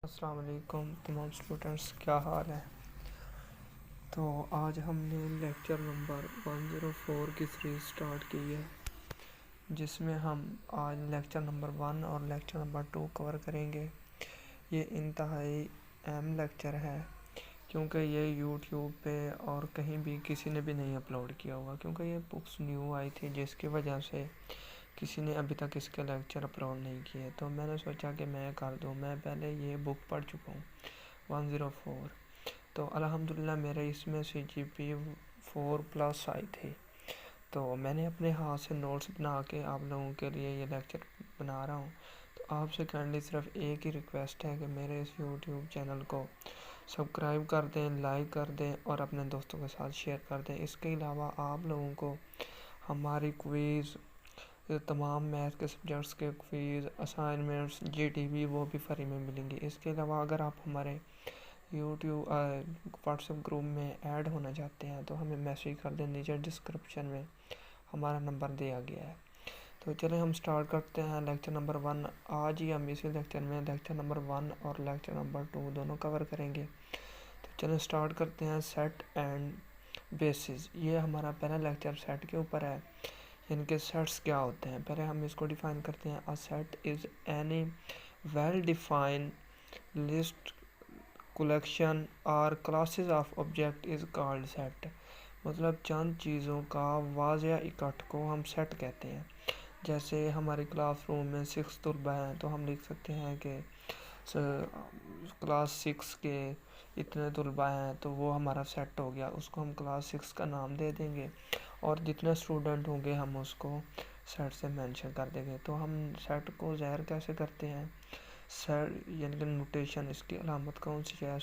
अस्सलाम वालेकुम तमाम स्टूडेंट्स, क्या हाल है। तो आज हमने लेक्चर नंबर 104 की सीरीज़ स्टार्ट की है, जिसमें हम आज लेक्चर नंबर 1 और लेक्चर नंबर 2 कवर करेंगे। ये इंतहाई अहम लेक्चर है क्योंकि ये यूट्यूब पे और कहीं भी किसी ने भी नहीं अपलोड किया हुआ, क्योंकि ये बुक्स न्यू आई थी जिसकी वजह से किसी ने अभी तक इसके लेक्चर अपलोड नहीं किए। तो मैंने सोचा कि मैं कर दूँ। मैं पहले ये बुक पढ़ चुका हूँ 104। तो अल्हम्दुलिल्लाह मेरे इसमें CGP 4+ आई थी। तो मैंने अपने हाथ से नोट्स बना के आप लोगों के लिए ये लेक्चर बना रहा हूँ। तो आपसे काइंडली सिर्फ एक ही रिक्वेस्ट है कि मेरे इस यूट्यूब चैनल को सब्सक्राइब कर दें, लाइक कर दें और अपने दोस्तों के साथ शेयर कर दें। इसके अलावा आप लोगों को हमारी क्विज़, तमाम मैथ के सब्जेक्ट्स के क्विज़, असाइनमेंट्स, GTV वो भी फ्री में मिलेंगी। इसके अलावा अगर आप हमारे यूट्यूब व्हाट्सएप ग्रुप में ऐड होना चाहते हैं तो हमें मैसेज कर दें, नीचे डिस्क्रिप्शन में हमारा नंबर दिया गया है। तो चलें हम स्टार्ट करते हैं लेक्चर नंबर 1। आज ही हम इसी लेक्चर में लेक्चर नंबर 1 और लेक्चर नंबर 2 दोनों कवर करेंगे। तो चलें स्टार्ट करते हैं। सेट एंड बेसिस, ये हमारा पहला लेक्चर सेट के ऊपर है। इनके सेट्स क्या होते हैं, पहले हम इसको डिफाइन करते हैं। A set is any well defined list collection और classes of object is called set. मतलब चंद चीज़ों का वाज़िया इकट्ठ को हम सेट कहते हैं। जैसे हमारे क्लासरूम में 6 तलबा हैं तो हम लिख सकते हैं कि क्लास 6 के इतने तलबा हैं, तो वो हमारा सेट हो गया। उसको हम क्लास 6 का नाम दे देंगे और जितने स्टूडेंट होंगे हम उसको सेट से मेंशन कर देंगे। तो हम सेट को ज़ाहिर कैसे करते हैं, सेट यानी कि नोटेशन, इसकी अलामत कौन सी है।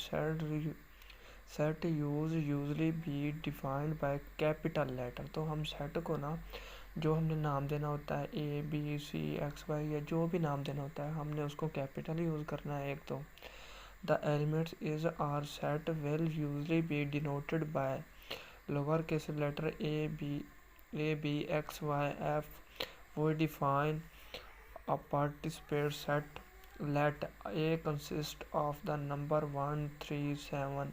Set usually be defined by capital letter. तो हम सेट को ना, जो हमने नाम देना होता है ABCXY या जो भी नाम देना होता है, हमने उसको कैपिटल यूज़ करना है। एक तो the elements is are set will usually be denoted by lower case letter ABXYF। वो define a participate set let A consist of the number 1 3 7।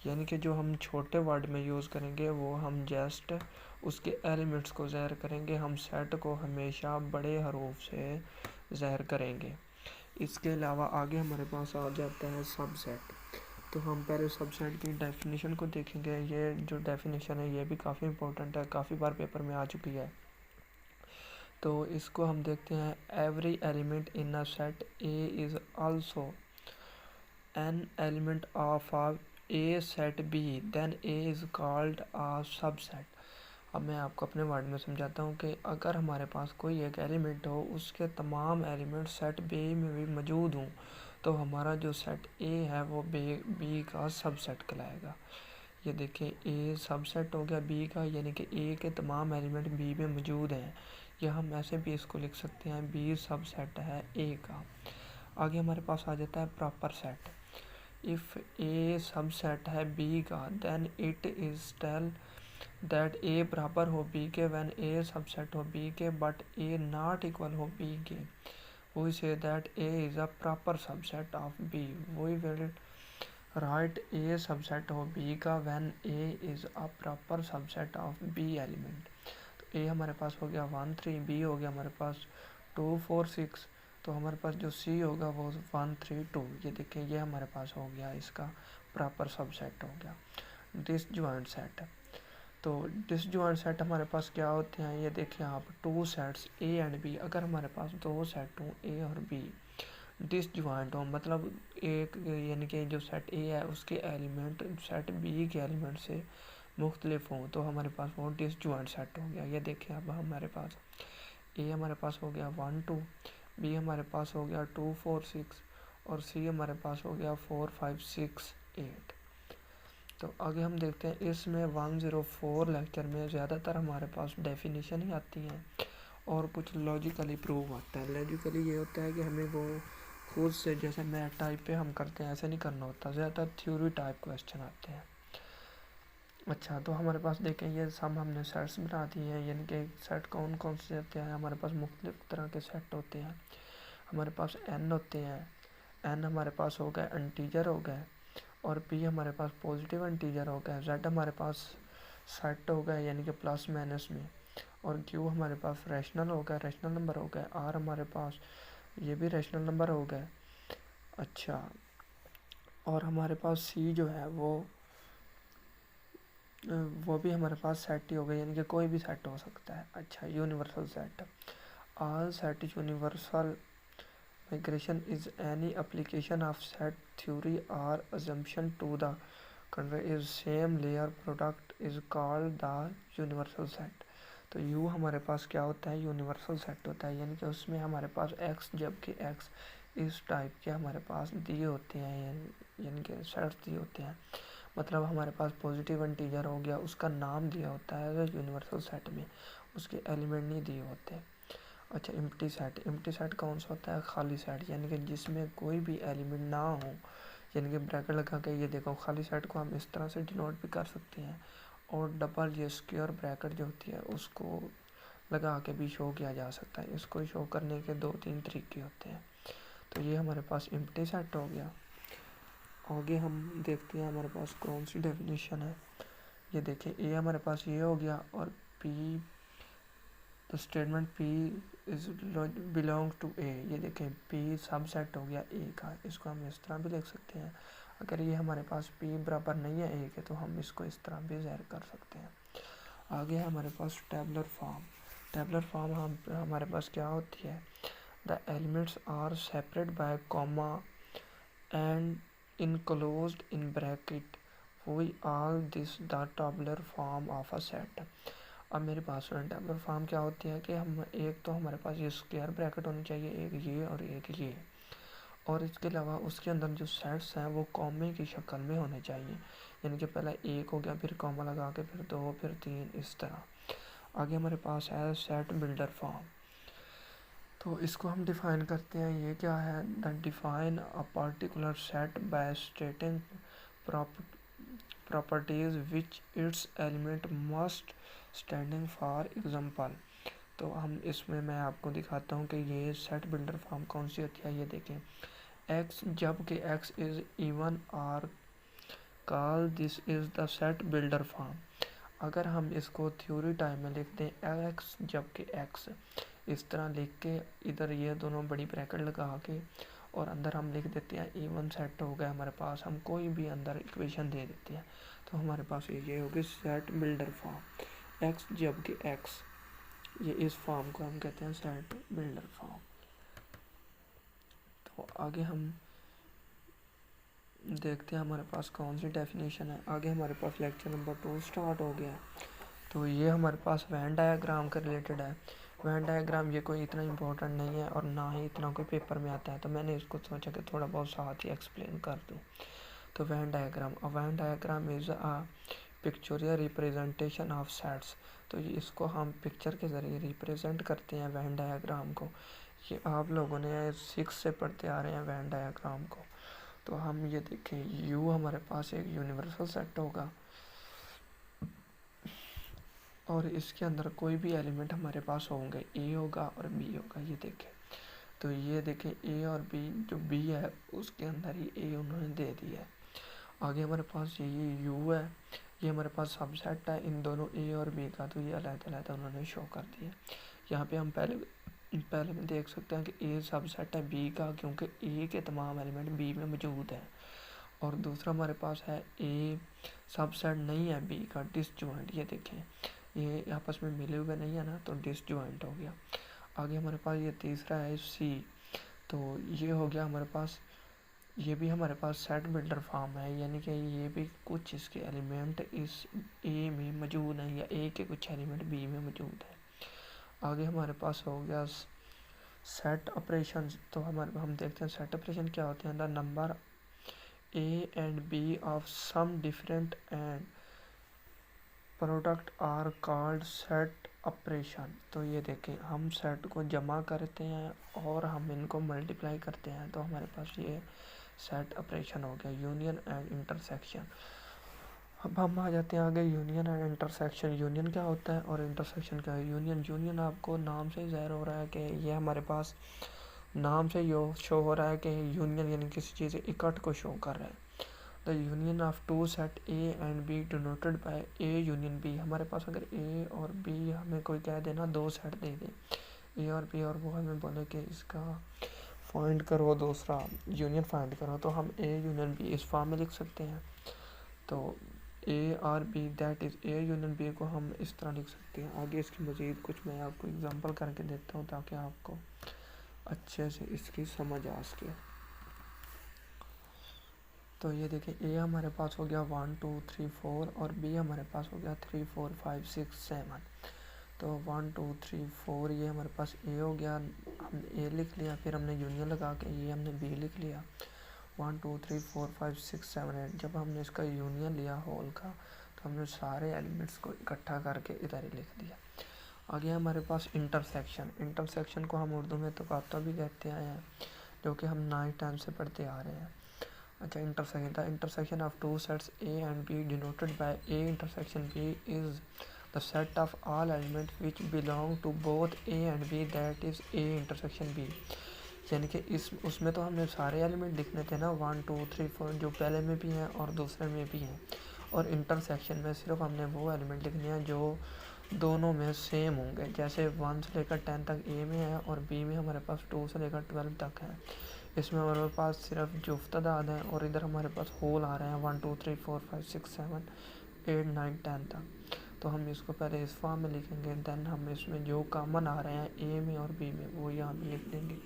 यानी कि जो हम छोटे वर्ड में यूज़ करेंगे वो हम जस्ट उसके एलिमेंट्स को ज़ाहिर करेंगे। हम सेट को हमेशा बड़े हरूफ से ज़ाहिर करेंगे। इसके अलावा आगे हमारे पास आ जाता है सबसेट। तो हम पहले सबसेट की डेफिनेशन को देखेंगे। ये जो डेफिनेशन है ये भी काफ़ी इंपॉर्टेंट है, काफ़ी बार पेपर में आ चुकी है। तो इसको हम देखते हैं। Every element in a set A is also an element of a A set B, then A is called a subset. अब मैं आपको अपने वर्ड में समझाता हूँ कि अगर हमारे पास कोई एक एलिमेंट हो, उसके तमाम एलिमेंट सेट बी में भी मौजूद हों, तो हमारा जो सेट ए है वो बी का सबसेट कहलाएगा। ये देखिए, ए सबसेट हो गया बी का, यानी कि ए के तमाम एलिमेंट बी में मौजूद हैं। या हम ऐसे भी इसको लिख सकते हैं, बी सबसेट है ए का। आगे हमारे पास आ जाता है proper set. If A subset है बी का, then it is tell that A बराबर हो बी के व्हेन ए सबसेट हो बी के बट ए नॉट इक्वल हो बी के। We say that A is a proper subset of B. We will write A subset हो B का when A is a proper subset of B element. तो A हमारे पास हो गया 1 3, B हो गया हमारे पास 2 4 6, तो हमारे पास जो सी होगा वो 1 3 2। ये देखिए, ये हमारे पास हो गया, इसका प्रॉपर सबसेट हो गया। Disjoint set. तो डिसजॉइंट सेट हमारे पास क्या होते हैं, ये देखिए आप, two sets A and B. अगर हमारे पास दो सेट हों ए और बी, डिसजॉइंट हो मतलब एक, यानी कि जो सेट ए है उसके एलिमेंट सेट बी के एलिमेंट से मुख्तलिफ हों, तो हमारे पास वो डिसजॉइंट सेट हो गया। ये देखिए अब हमारे पास ए हमारे पास हो गया 1 2, बी हमारे पास हो गया 2 4 6 और सी हमारे पास हो गया 4 5 6 8। तो आगे हम देखते हैं, इसमें 104 लेक्चर में ज़्यादातर हमारे पास डेफिनेशन ही आती हैं और कुछ लॉजिकली प्रूव आता है। लॉजिकली ये होता है कि हमें वो खुद से, जैसे मैथ टाइप पे हम करते हैं, ऐसे नहीं करना होता। ज़्यादातर थ्योरी टाइप क्वेश्चन आते हैं। अच्छा, तो हमारे पास देखें, ये सब हमने सेट्स बना दिए हैं। यानी कि सेट कौन कौन से होते हैं, हमारे पास मुख्तलिफ तरह के सेट होते हैं। हमारे पास n होते हैं, एन हमारे पास हो गए इंटीजर हो गए, और पी हमारे पास पॉजिटिव इंटीजर हो गए, जेड हमारे पास सेट हो गए यानी कि प्लस माइनस में, और क्यू हमारे पास रैशनल हो गए, रैशनल नंबर हो गए, आर हमारे पास ये भी रैशनल नंबर हो गए। अच्छा, और हमारे पास सी जो है वो भी हमारे पास सेट ही हो गए, यानी कि कोई भी सेट हो सकता है। अच्छा, universal set, all set universal migration is any application of set theory or assumption to the convey is same layer product is called the universal set। तो U हमारे पास क्या होता है, यूनिवर्सल सेट होता है, यानी कि उसमें हमारे पास x जबकि x इस टाइप के हमारे पास दिए होते हैं, यानी कि सेट्स दिए होते हैं। मतलब हमारे पास पॉजिटिव इंटीजर हो गया, उसका नाम दिया होता है यूनिवर्सल सेट में, उसके एलिमेंट नहीं दिए होते। अच्छा, एम्प्टी सेट कौन सा होता है, खाली सेट, यानी कि जिसमें कोई भी एलिमेंट ना हो, यानी कि ब्रैकेट लगा के, ये देखो खाली सेट को हम इस तरह से डिनोट भी कर सकते हैं, और डबल ये स्क्वायर ब्रैकेट जो होती है उसको लगा के भी शो किया जा सकता है। इसको शो करने के 2-3 तरीके होते हैं। तो ये हमारे पास एम्प्टी सेट हो गया। आगे हम देखते हैं हमारे पास कौन सी डेफिनेशन है। ये देखिए, ए हमारे पास ये हो गया, और पी तो statement P is belong to A, ये देखें P सब सेट हो गया ए का, इसको हम इस तरह भी लिख सकते हैं। अगर ये हमारे पास P बराबर नहीं है ए के तो हम इसको इस तरह भी ज़ाहिर कर सकते हैं। आगे है हमारे पास टेबलर फॉर्म। टेबलर फॉर्म हमारे पास क्या होती है, the elements are separate by comma and enclosed in bracket, we all this the tabular form of a set. अब मेरे पास टेबलर फॉर्म क्या होती है कि हम एक तो हमारे पास ये स्क्वायर ब्रैकेट होनी चाहिए, एक ये और एक ये, और इसके अलावा उसके अंदर जो सेट्स हैं वो कॉमे की शक्ल में होने चाहिए, यानी कि पहले एक हो गया, फिर कॉमा लगा के फिर 2 फिर 3 इस तरह। आगे हमारे पास है सेट बिल्डर फॉर्म। तो इसको हम डिफ़ाइन करते हैं, ये क्या है, the define a particular set by stating properties which its element must standing for example. तो हम इसमें मैं आपको दिखाता हूँ कि ये सेट बिल्डर फॉर्म कौन सी होती है। ये देखें, x जब कि x is even are call this is the set builder form. अगर हम इसको थ्योरी टाइम में लिखते हैं x जब कि x, इस तरह लिख के इधर ये दोनों बड़ी ब्रैकेट लगा के और अंदर हम लिख देते हैं इवन सेट हो गया हमारे पास, हम कोई भी अंदर इक्वेशन दे देते हैं, तो हमारे पास ये होगी सेट बिल्डर फॉर्म, एक्स जबकि एक्स, ये इस फॉर्म को हम कहते हैं सेट बिल्डर फॉर्म। तो आगे हम देखते हैं हमारे पास कौन सी डेफिनेशन है। आगे हमारे पास लेक्चर नंबर 2 स्टार्ट हो गया। तो ये हमारे पास वेन डायग्राम का रिलेटेड है। वेन डायग्राम ये कोई इतना इम्पोर्टेंट नहीं है और ना ही इतना कोई पेपर में आता है, तो मैंने इसको सोचा कि थोड़ा बहुत साथ ही एक्सप्लेन कर दूँ। तो Venn diagram is a pictorial representation of sets. तो ये इसको हम पिक्चर के ज़रिए रिप्रेजेंट करते हैं वेन डायग्राम को। ये आप लोगों ने 6 से पढ़ते आ रहे हैं वेन डायग्राम को। तो हम ये देखें, यू हमारे पास एक यूनिवर्सल सेट होगा और इसके अंदर कोई भी एलिमेंट हमारे पास होंगे, ए होगा और बी होगा। ये देखें, तो ये देखें ए और बी, जो बी है उसके अंदर ही ए उन्होंने दे दिया है। आगे हमारे पास ये यू है, ये हमारे पास सबसेट है इन दोनों ए और बी का, तो ये अलग-अलग उन्होंने शो कर दिया। यहाँ पे हम पहले में देख सकते हैं कि ए सबसेट है बी का, क्योंकि ए के तमाम एलिमेंट बी में मौजूद हैं। और दूसरा हमारे पास है ए सबसेट नहीं है बी का, डिसजॉइंट। ये देखें, ये आपस में मिले हुए नहीं है ना, तो डिसजॉइंट हो गया। आगे हमारे पास ये तीसरा है सी, तो ये हो गया हमारे पास, ये भी हमारे पास सेट बिल्डर फॉर्म है, यानी कि ये भी कुछ इसके एलिमेंट इस ए में मौजूद हैं या ए के कुछ एलिमेंट बी में मौजूद है। आगे हमारे पास हो गया सेट ऑपरेशन। तो हम देखते हैं सेट ऑपरेशन क्या होते हैं। The number A and B of sum different and product are called set operation. तो ये देखें, हम सेट को जमा करते हैं और हम इनको मल्टीप्लाई करते हैं, तो हमारे पास ये सेट ऑपरेशन हो गया। Union and intersection. अब हम आ जाते हैं आगे, यूनियन एंड इंटरसेक्शन। यूनियन क्या होता है और इंटरसेक्शन क्या है। यूनियन आपको नाम से ही ज़ाहिर हो रहा है कि ये हमारे पास नाम से यो शो हो रहा है कि यूनियन यानी किसी चीज़ इकट्ठ को शो कर रहा है। The union of two set A and B denoted by A union B. हमारे पास अगर ए और बी हमें कोई कह देना, दो सेट दे दे ए और बी, और वो हमें बोले कि इसका फाइंड करो, दूसरा यूनियन फाइंड करो, तो हम ए यूनियन बी इस फॉर्म में लिख सकते हैं। तो A or B that is A union B को हम इस तरह लिख सकते हैं। आगे इसकी मज़ीद कुछ मैं आपको एग्जांपल करके देता हूँ ताकि आपको अच्छे से इसकी समझ आ सके। तो ये देखिए, ए हमारे पास हो गया 1 2 3 4 और बी हमारे पास हो गया 3 4 5 6 7। तो 1 2 3 4 ये हमारे पास ए हो गया, हमने ए लिख लिया, फिर हमने यूनियन लगा के ये हमने बी लिख लिया। 1 2 3 4 5 6 7 8 जब हमने इसका यूनियन लिया होल का, तो हमने सारे एलिमेंट्स को इकट्ठा करके इधर ही लिख दिया। आगे हमारे पास इंटरसेक्शन। इंटरसेक्शन को हम उर्दू में तकाता भी कहते हैं, जो कि हम 9th 10th से पढ़ते आ रहे हैं। अच्छा, intersection, the intersection of two sets A and B denoted by A intersection B is the set of all element which belong to both A and B that is A intersection B. यानी कि इस उसमें तो हमने सारे element लिखने थे ना, 1 2 3 4 जो पहले में भी हैं और दूसरे में भी हैं, और इंटरसेक्शन में सिर्फ हमने वो एलिमेंट लिखने हैं जो दोनों में सेम होंगे। जैसे 1 से लेकर 10 तक ए में है और बी में हमारे पास 2 से लेकर 12 तक है। इसमें हमारे पास सिर्फ जुफ्त तादाद है और इधर हमारे पास होल आ रहे हैं 1 2 3 4 5 6 7 8 9 10 तक। तो हम इसको पहले इस फॉर्म में लिखेंगे, देन हम इसमें जो कॉमन आ रहे हैं ए में और बी में वो यहाँ भी लिख देंगे,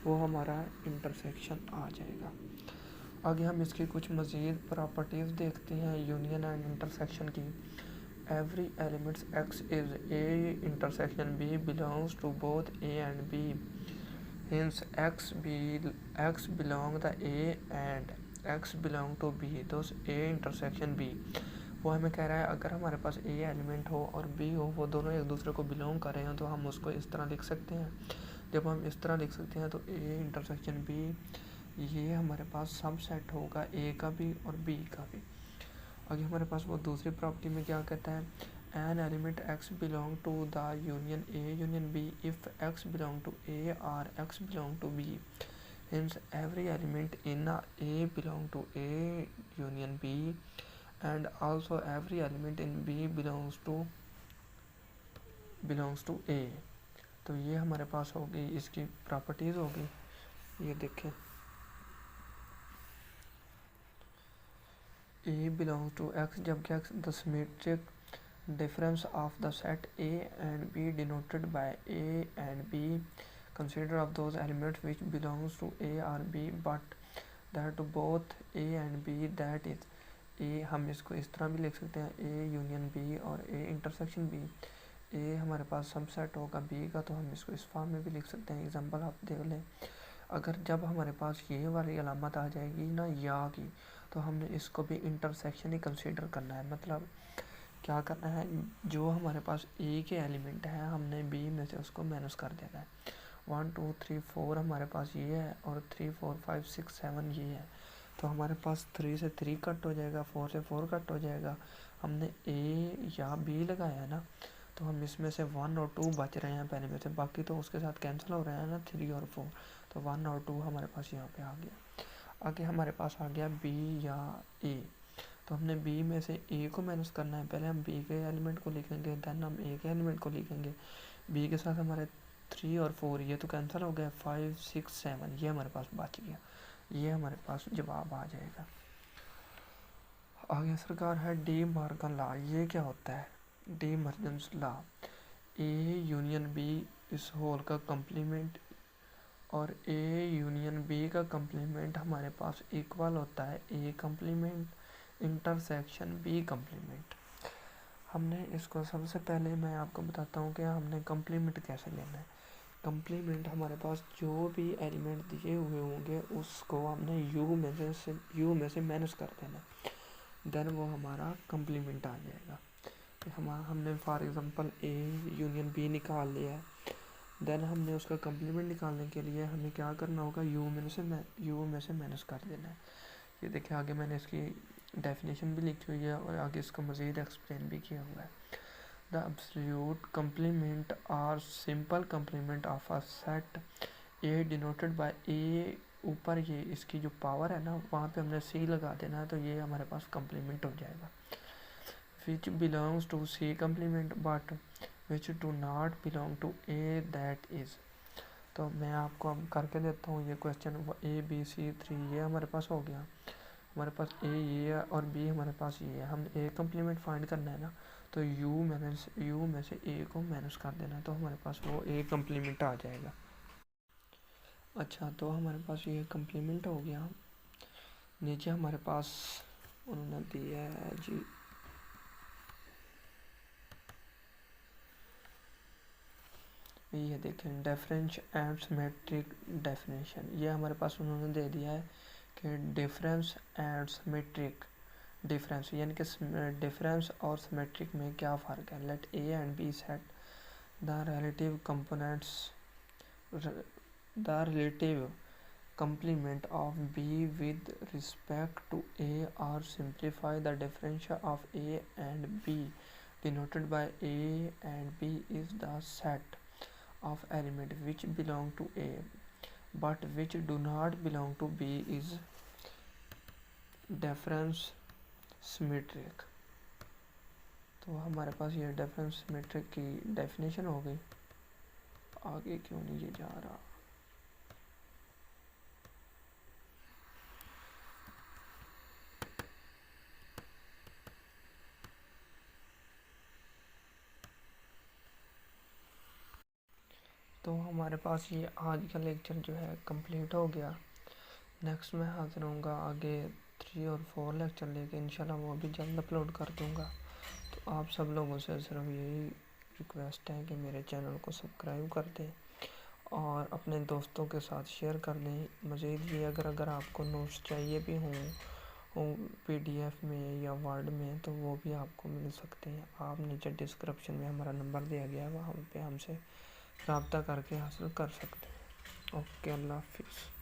वो हमारा इंटरसेक्शन आ जाएगा। आगे हम इसकी कुछ मज़ीद प्रॉपर्टीज़ देखते हैं यूनियन एंड इंटरसेक्शन की। Every elements x is A intersection B belongs to both A and B, hence x belong the a and x belong to b, thus a intersection b। वो हमें कह रहा है अगर हमारे पास ए एलिमेंट हो और बी हो, वो दोनों एक दूसरे को बिलोंग कर रहे हैं, तो हम उसको इस तरह लिख सकते हैं। जब हम इस तरह लिख सकते हैं तो ए इंटरसेक्शन बी ये हमारे पास सब सेट होगा, ए का भी और बी का भी। आगे हमारे पास वो दूसरी प्रॉपर्टी में क्या कहता है, an element x belong to the union A union B if x belong to A और x belong to B, hence every element in a belong to a union b and also every element in b belongs to a। तो ये हमारे पास होगी इसकी properties होगी। ये देखें, ए belongs to x जबकि x the symmetric difference of the set A and B denoted by A and B consider of those elements which belongs to A or B but that to both A and B, that is A। हम इसको इस तरह भी लिख सकते हैं, A union B और A intersection B। A हमारे पास सब सेट होगा B का, तो हम इसको इस फॉर्म में भी लिख सकते हैं। एग्जांपल आप देख लें, अगर जब हमारे पास ये वाली अलामत आ जाएगी ना या की, तो हमने इसको भी इंटरसेक्शन ही कंसीडर करना है। मतलब क्या करना है, जो हमारे पास ए के एलिमेंट है हमने बी में से उसको माइनस कर देना है। 1 2 3 4 हमारे पास ये है और 3 4 5 6 7 ये है, तो हमारे पास 3 से 3 कट हो जाएगा, 4 से 4 कट हो जाएगा। हमने ए या बी लगाया है ना, तो हम इसमें से 1 और 2 बच रहे हैं पहले में से, बाकी तो उसके साथ कैंसिल हो रहे हैं ना 3 और 4, तो 1 और 2 हमारे पास यहाँ पे आ गया। आगे हमारे पास आ गया बी या ए, तो हमने बी में से ए को माइनस करना है। पहले हम बी के एलिमेंट को लिखेंगे, देन हम ए के एलिमेंट को लिखेंगे। बी के साथ हमारे 3 और 4 ये तो कैंसिल हो गया, 5 6 7 ये हमारे पास बच गया। ये हमारे पास जवाब आ जाएगा। आगे सरकार है डी मॉर्गन लॉ। ये क्या होता है, De Morgan's law, A union B इस होल का कम्प्लीमेंट और ए यूनियन बी का कम्प्लीमेंट हमारे पास इक्वल होता है A complement intersection B complement. हमने इसको सबसे पहले मैं आपको बताता हूँ कि हमने कम्प्लीमेंट कैसे लेना है। कम्प्लीमेंट हमारे पास जो भी एलिमेंट दिए हुए होंगे उसको हमने यू में से माइनस कर देना, देन वो हमारा कम्प्लीमेंट आ जाएगा। हमने for example A union B निकाल लिया है, देन हमने उसका कम्प्लीमेंट निकालने के लिए हमें क्या करना होगा, यू में से माइनस कर देना है। ये देखिए आगे मैंने इसकी डेफिनेशन भी लिखी हुई है और आगे इसका मज़ीद एक्सप्लेन भी किया हुआ है। द एब्सोल्यूट कम्प्लीमेंट और simple complement of a set A denoted by A, ऊपर ये इसकी जो पावर है ना वहाँ पे हमने सी लगा देना है, तो ये हमारे पास कम्प्लीमेंट हो जाएगा। Which belongs to C complement but which do not belong to A that is. तो मैं आपको अब करके देता हूँ ये क्वेश्चन। ए बी सी 3 ये हमारे पास हो गया, हमारे पास ए ये है और बी हमारे पास ये है। हम ए कम्प्लीमेंट फाइंड करना है ना, तो यू में से ए को माइनस कर देना है, तो हमारे पास वो ए कम्प्लीमेंट आ जाएगा। अच्छा, तो हमारे पास ये कम्प्लीमेंट हो गया। नीचे हमारे पास उन्होंने दिया है जी, ये देखें डिफरेंस एंड सिमेट्रिक डेफिनेशन। ये हमारे पास उन्होंने दे दिया है कि डिफरेंस एंड सिमेट्रिक, डिफरेंस यानी कि डिफरेंस और सिमेट्रिक में क्या फ़र्क है। Let A and B set the relative components, the relative complement of B with respect to A, or simplify the differential of A and B denoted by A and B is the set of elements which belong to A but which do not belong to B is difference symmetric। तो हमारे पास ये difference symmetric की definition हो गई। आगे क्यों नहीं ये जा रहा। तो हमारे पास ये आज का लेक्चर जो है कंप्लीट हो गया। नेक्स्ट मैं हाजिर होऊंगा आगे 3 और 4 लेक्चर लेके इंशाल्लाह, वो भी जल्द अपलोड कर दूंगा। तो आप सब लोगों से सिर्फ यही रिक्वेस्ट है कि मेरे चैनल को सब्सक्राइब कर दें और अपने दोस्तों के साथ शेयर कर दें। मज़ीद ये अगर आपको नोट्स चाहिए भी हों PDF में या वर्ड में, तो वो भी आपको मिल सकते हैं। आप नीचे डिस्क्रिप्शन में हमारा नंबर दिया गया है, वहाँ पे हमसे रब्ता करके हासिल कर सकते हैं। ओके, अल्लाह हाफिज़।